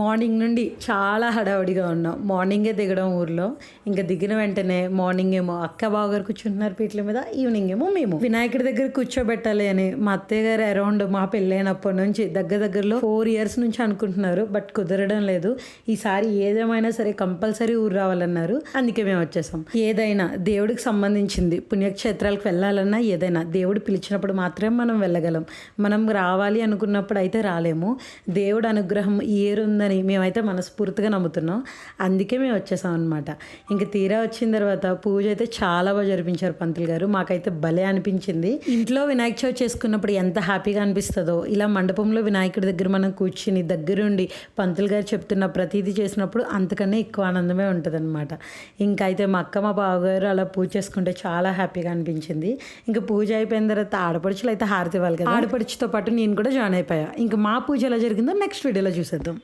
Morning నుండి చాలా హడావుడిగా ఉన్నాం. మార్నింగే దిగడం ఊర్లో. ఇంకా దిగిన వెంటనే మార్నింగ్ ఏమో అక్క బావగారు కూర్చుంటున్నారు పీటల మీద, ఈవినింగ్ ఏమో మేము వినాయకుడి దగ్గర కూర్చోబెట్టాలి అని మా అత్తయ్య గారు అరౌండ్ మా పెళ్ళైనప్పటి నుంచి దగ్గరలో 4 years నుంచి అనుకుంటున్నారు. బట్ కుదరడం లేదు. ఈసారి ఏదేమైనా సరే కంపల్సరీ ఊరు రావాలన్నారు. అందుకే మేము వచ్చేసాం. ఏదైనా దేవుడికి సంబంధించింది పుణ్యక్షేత్రాలకు వెళ్ళాలన్నా ఏదైనా దేవుడు పిలిచినప్పుడు మాత్రమే మనం వెళ్ళగలం. మనం రావాలి అనుకున్నప్పుడు అయితే రాలేము. దేవుడు అనుగ్రహం ఏరుందని మేమైతే మనస్ఫూర్తిగా నమ్ముతున్నాం. అందుకే మేము వచ్చేసాం అనమాట. ఇంక తీరా వచ్చిన తర్వాత పూజ అయితే చాలా బాగా జరిపించారు పంతులు గారు. మాకైతే భలే అనిపించింది. ఇంట్లో వినాయక చవితి చేసుకున్నప్పుడు ఎంత హ్యాపీగా అనిపిస్తుందో, ఇలా మండపంలో వినాయకుడి దగ్గర మనం కూర్చుని దగ్గరుండి పంతులు గారు చెప్తున్న ప్రతిదీ చేసినప్పుడు అంతకన్నా ఎక్కువ ఆనందమే ఉంటుంది అనమాట. ఇంకైతే మా అక్క మా బావగారు అలా పూజ చేసుకుంటే చాలా హ్యాపీగా అనిపించింది. ఇంకా పూజ అయిపోయిన తర్వాత ఆడపడుచులు అయితే హారతి ఇవ్వాలి కదా, ఆడపడుచుతో పాటు నేను కూడా జాయిన్ అయిపోయా. ఇంకా మా పూజ ఎలా జరిగిందో నెక్స్ట్ వీడియోలో చూసేద్దాం.